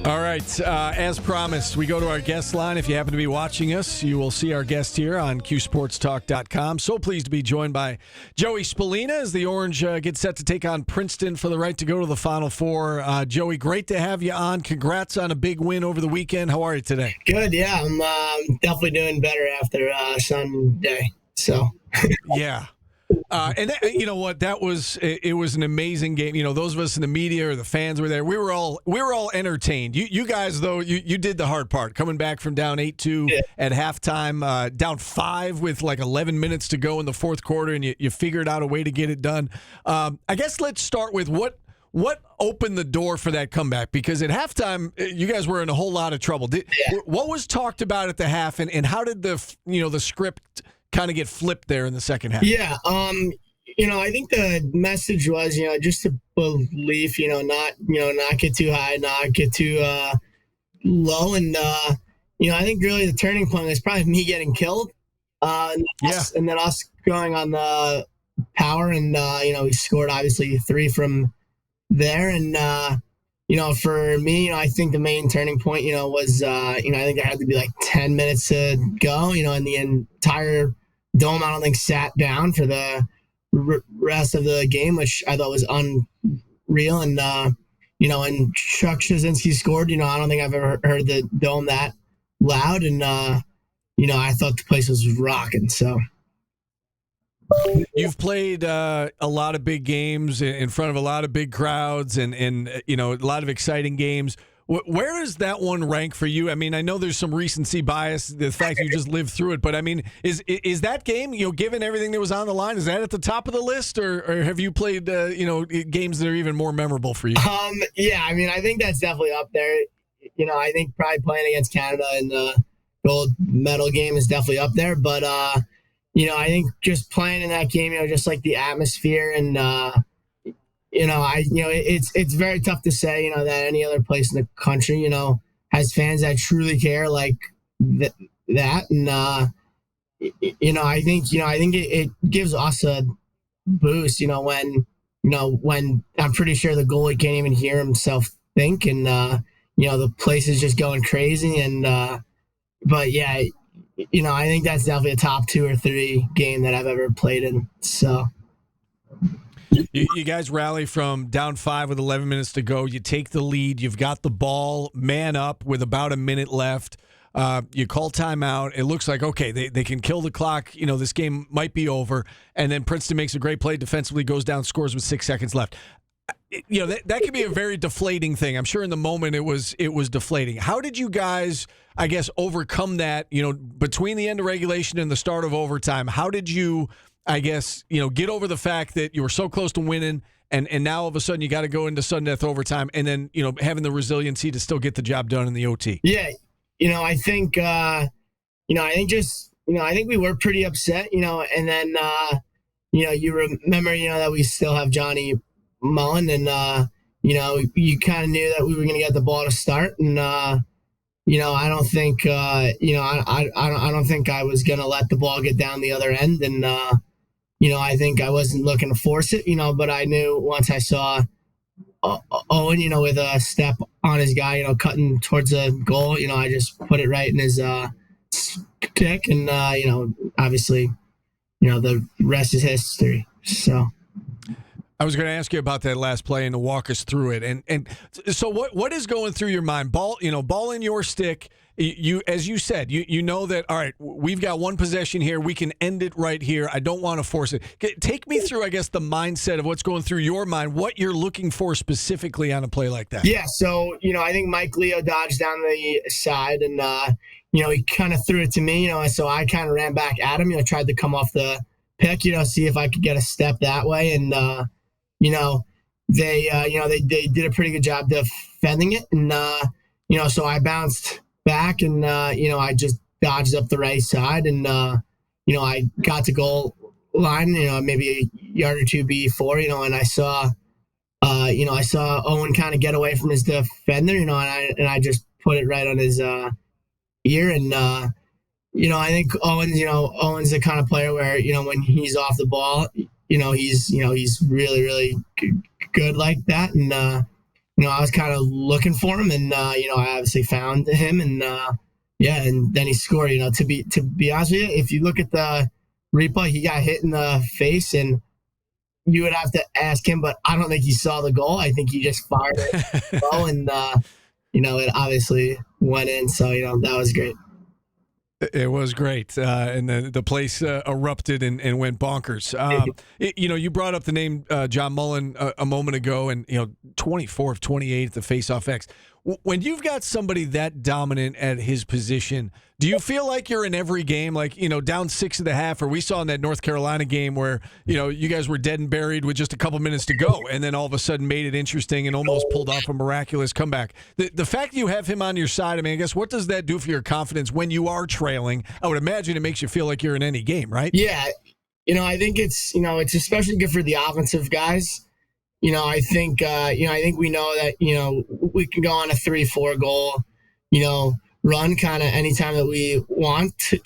All right. As promised, we go to our guest line. If you happen to be watching us, you will see our guest here on QSportsTalk.com. So pleased to be joined by Joey Spallina as the Orange get set to take on Princeton for the right to go to the Final Four. Joey, great to have you on. Congrats on a big win over the weekend. How are you today? Good, yeah. I'm definitely doing better after Sunday. So Yeah. And that, you know what? It was an amazing game. You know, those of us in the media or the fans were there. We were all entertained. You guys, though, you did the hard part, coming back from down 8-2 at halftime, down 5 with like 11 minutes to go in the fourth quarter, and you figured out a way to get it done. I guess let's start with what opened the door for that comeback, because at halftime you guys were in a whole lot of trouble. What was talked about at the half, and how did the script kind of get flipped there in the second half? Yeah, I think the message was, just to believe, not get too high, not get too low, and I think really the turning point was probably me getting killed, and then us going on the power, and we scored obviously 3 from there, and for me, I think the main turning point, was I think there had to be like 10 minutes to go, and the entire dome, I don't think, sat down for the rest of the game, which I thought was unreal. And, and Chuck Shazinski scored, I don't think I've ever heard the dome that loud. And, I thought the place was rocking. So you've played a lot of big games in front of a lot of big crowds and a lot of exciting games. Where is that one rank for you? I mean, I know there's some recency bias, the fact you just lived through it, but I mean, is that game, given everything that was on the line, is that at the top of the list, or have you played, games that are even more memorable for you? Yeah, I mean, I think that's definitely up there. I think probably playing against Canada in the gold medal game is definitely up there, but I think just playing in that game, just like the atmosphere and it's very tough to say, that any other place in the country, has fans that truly care like that. And, I think it gives us a boost, when I'm pretty sure the goalie can't even hear himself think, and, the place is just going crazy. And, but yeah, I think that's definitely a top 2 or 3 game that I've ever played in. So. You guys rally from down 5 with 11 minutes to go. You take the lead. You've got the ball, man up with about a minute left. You call timeout. It looks like, okay, they can kill the clock. This game might be over. And then Princeton makes a great play defensively, goes down, scores with 6 seconds left. That could be a very deflating thing. I'm sure in the moment it was deflating. How did you guys, I guess, overcome that, between the end of regulation and the start of overtime? How did you, I guess, get over the fact that you were so close to winning, and now all of a sudden you got to go into sudden death overtime, and then, having the resiliency to still get the job done in the OT? Yeah. I think, I think we were pretty upset, and then, you remember, that we still have Johnny Mullen, and, you kind of knew that we were going to get the ball to start. And, I don't think, I don't think I was going to let the ball get down the other end. And, I think I wasn't looking to force it, but I knew once I saw Owen, with a step on his guy, cutting towards the goal, I just put it right in his stick. And, obviously, the rest is history. So. I was going to ask you about that last play and to walk us through it. And so what is going through your mind? Ball in your stick. You, as you said, you know that, all right, we've got one possession here. We can end it right here. I don't want to force it. Take me through, I guess, the mindset of what's going through your mind, what you're looking for specifically on a play like that. Yeah. So, I think Mike Leo dodged down the side, and, he kind of threw it to me, so I kind of ran back at him, tried to come off the pick, see if I could get a step that way. And, they did a pretty good job defending it. And, so I bounced back, and, I just dodged up the right side, and, I got to goal line, maybe a yard or two before, and I saw Owen kind of get away from his defender, and I just put it right on his ear. And, I think Owen's the kind of player where, when he's off the ball, he's really, really good like that. And, I was kind of looking for him, and I obviously found him, and and then he scored. To be honest with you, if you look at the replay, he got hit in the face, and you would have to ask him, but I don't think he saw the goal. I think he just fired it well, and it obviously went in. So that was great. It was great, and the place erupted and went bonkers. You brought up the name John Mullen a moment ago, and 24 of 28 at the faceoff X. When you've got somebody that dominant at his position, do you feel like you're in every game, like down 6.5, or we saw in that North Carolina game where you guys were dead and buried with just a couple minutes to go, and then all of a sudden made it interesting and almost pulled off a miraculous comeback? The fact that you have him on your side, I mean, I guess what does that do for your confidence when you are trailing? I would imagine it makes you feel like you're in any game, right? Yeah, I think it's especially good for the offensive guys. I think we know that we can go on a 3-4 goal, run kind of anytime that we want to,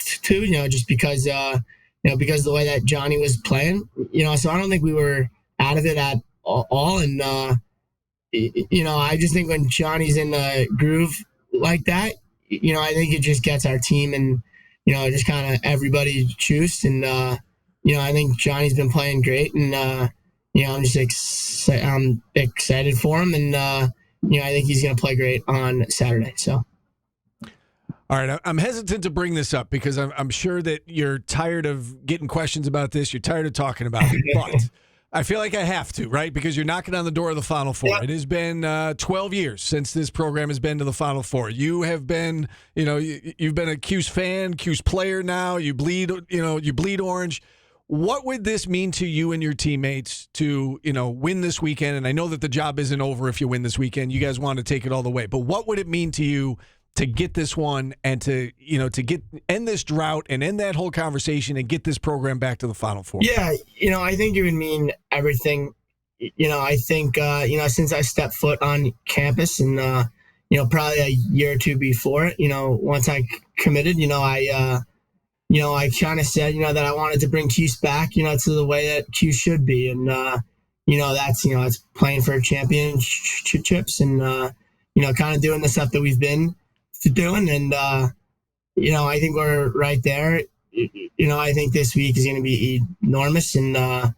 just because because of the way that Johnny was playing, so I don't think we were out of it at all. And I just think when Johnny's in the groove like that, I think it just gets our team and just kind of everybody juiced. And I think Johnny's been playing great, and I'm just I'm excited for him, and I think he's going to play great on Saturday. So. All right, I'm hesitant to bring this up because I'm sure that you're tired of getting questions about this. You're tired of talking about it, but I feel like I have to, right? Because you're knocking on the door of the Final Four. Yep. It has been 12 years since this program has been to the Final Four. You have been, you've been a Cuse fan, Cuse player now. You bleed orange. What would this mean to you and your teammates to, win this weekend? And I know that the job isn't over if you win this weekend. You guys want to take it all the way. But what would it mean to you to get this one and to end this drought and end that whole conversation and get this program back to the Final Four? Yeah, I think it would mean everything. I think, since I stepped foot on campus and, probably a year or two before it, once I committed, I kind of said, that I wanted to bring Cuse back, to the way that Cuse should be. And, that's, it's playing for championships and, kind of doing the stuff that we've been doing. And, I think we're right there. I think this week is going to be enormous. And, I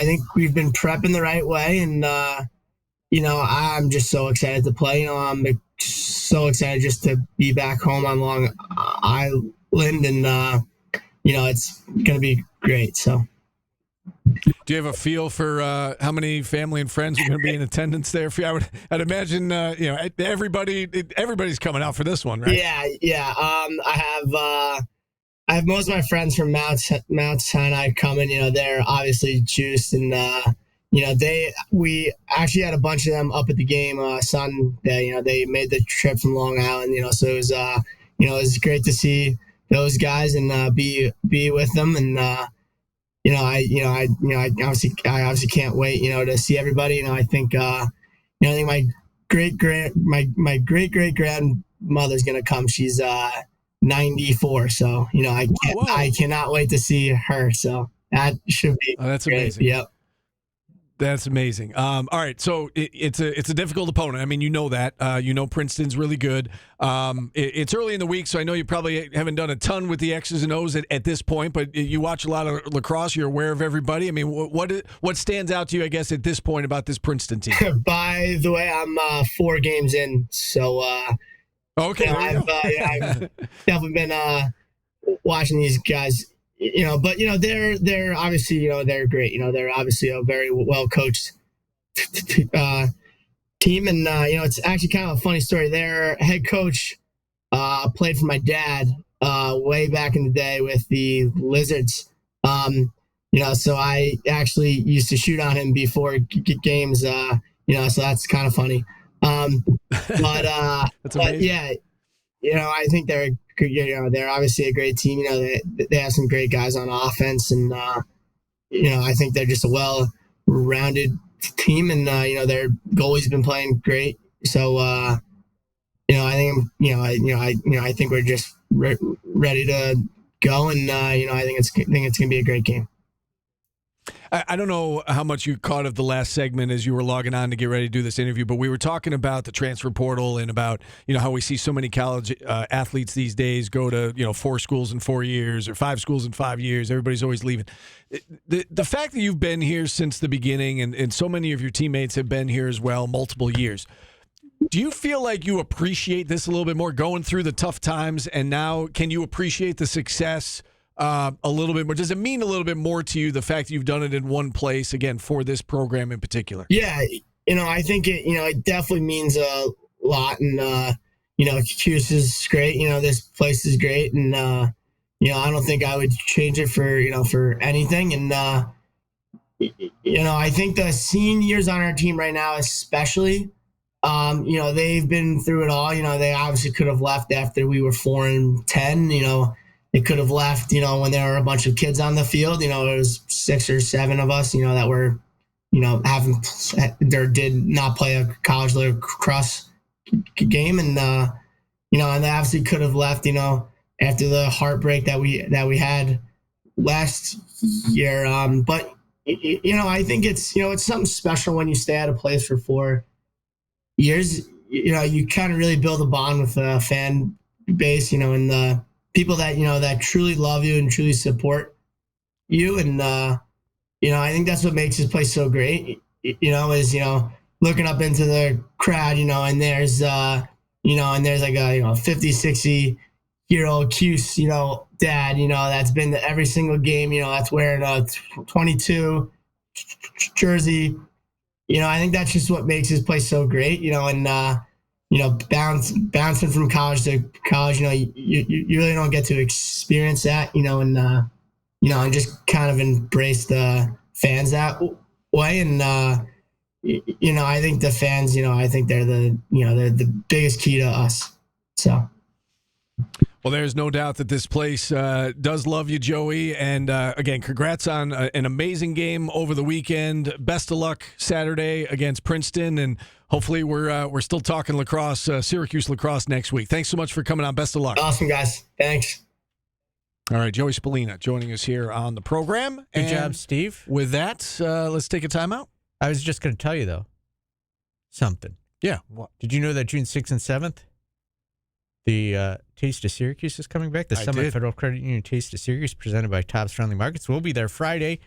think we've been prepping the right way. And, I'm just so excited to play. I'm so excited just to be back home on Long Island. And, it's going to be great. So. Do you have a feel for how many family and friends are going to be in attendance there? I'd imagine everybody's coming out for this one, right? Yeah. I have most of my friends from Mount Sinai coming. They're obviously juiced, and we actually had a bunch of them up at the game Sunday. They made the trip from Long Island. So it was it was great to see those guys and be with them. And I obviously can't wait, to see everybody. I think, I think my great great grandmother's gonna come. She's 94, so I cannot wait to see her. So that should be that's great. Amazing. Yep. That's amazing. All right, so it's a difficult opponent. I mean, that. Princeton's really good. It's early in the week, so I know you probably haven't done a ton with the X's and O's at this point, but you watch a lot of lacrosse. You're aware of everybody. I mean, what stands out to you, I guess, at this point about this Princeton team? By the way, I'm 4 games in, so okay. I've definitely been watching these guys. But they're obviously they're great. They're obviously a very well coached team, and it's actually kind of a funny story. Their head coach played for my dad way back in the day with the Lizards. So I actually used to shoot on him before games. So that's kind of funny. That's amazing. Yeah, I think they're obviously a great team. They have some great guys on offense, and I think they're just a well-rounded team, and their goalie's been playing great. So I think I think we're just ready to go, and I think it's going to be a great game. I don't know how much you caught of the last segment as you were logging on to get ready to do this interview, but we were talking about the transfer portal and about, how we see so many college athletes these days go to, 4 schools in 4 years or 5 schools in 5 years. Everybody's always leaving. The fact that you've been here since the beginning and so many of your teammates have been here as well, multiple years. Do you feel like you appreciate this a little bit more going through the tough times, and now can you appreciate the success a little bit more? Does it mean a little bit more to you, the fact that you've done it in one place, again, for this program in particular? Yeah, I think it definitely means a lot. And, Syracuse is great. This place is great. And, I don't think I would change it for anything. And, I think the seniors on our team right now, especially, they've been through it all. They obviously could have left after we were 4-10, They could have left, when there were a bunch of kids on the field. It was 6 or 7 of us, that were, did not play a college lacrosse game. And, and they obviously could have left, after the heartbreak that we had last year. But, I think it's something special when you stay at a place for 4 years. You kind of really build a bond with the fan base, and the people that that truly love you and truly support you. And I think that's what makes this place so great, is looking up into the crowd, and there's like a 50, 60-year-old Cuse dad, that's been to every single game, that's wearing a 22 jersey. I think that's just what makes this place so great, and bouncing from college to college, you really don't get to experience that, and just kind of embrace the fans that way. And, I think the fans, I think they're they're the biggest key to us. So. Well, there's no doubt that this place does love you, Joey. And again, congrats on an amazing game over the weekend. Best of luck Saturday against Princeton, and hopefully we're still talking lacrosse, Syracuse lacrosse next week. Thanks so much for coming on. Best of luck. Awesome, guys. Thanks. All right, Joey Spallina joining us here on the program. Good job, Steve. With that, let's take a timeout. I was just going to tell you, though, something. Yeah. What? Did you know that June 6th and 7th, the Taste of Syracuse is coming back? The Summit Federal Credit Union Taste of Syracuse, presented by Tops Friendly Markets. We'll be there Friday.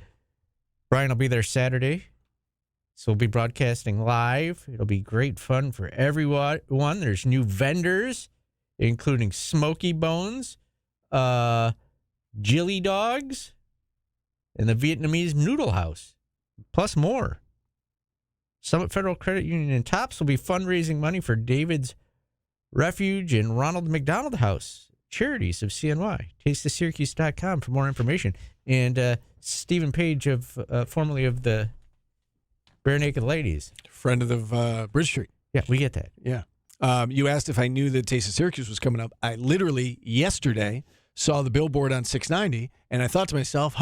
Brian will be there Saturday. So we'll be broadcasting live. It'll be great fun for everyone. There's new vendors, including Smoky Bones, Jilly Dogs, and the Vietnamese Noodle House, plus more. Summit Federal Credit Union and Tops will be fundraising money for David's Refuge and Ronald McDonald House, charities of CNY. TasteofSyracuse.com for more information. And Stephen Page, formerly of the Bare Naked Ladies. Friend of the Bridge Street. Yeah, we get that. Yeah. You asked if I knew that Taste of Syracuse was coming up. I literally, yesterday, saw the billboard on 690, and I thought to myself,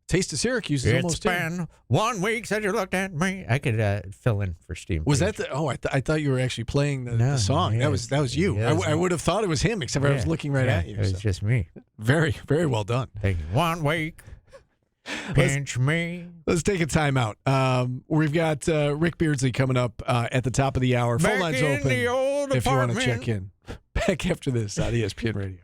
Taste of Syracuse is almost here. It's been 1 week since you looked at me. I could fill in for Steve. Was that the? Oh, I thought you were actually playing the song. Yeah, that was you. Yeah, I would have thought it was him, except I was looking right at you. It was just me. Very, very well done. Thank you. 1 week. Pinch me. Let's take a timeout. We've got Rick Beardsley coming up at the top of the hour. Phone lines open if you want to check in. Back after this on ESPN Radio.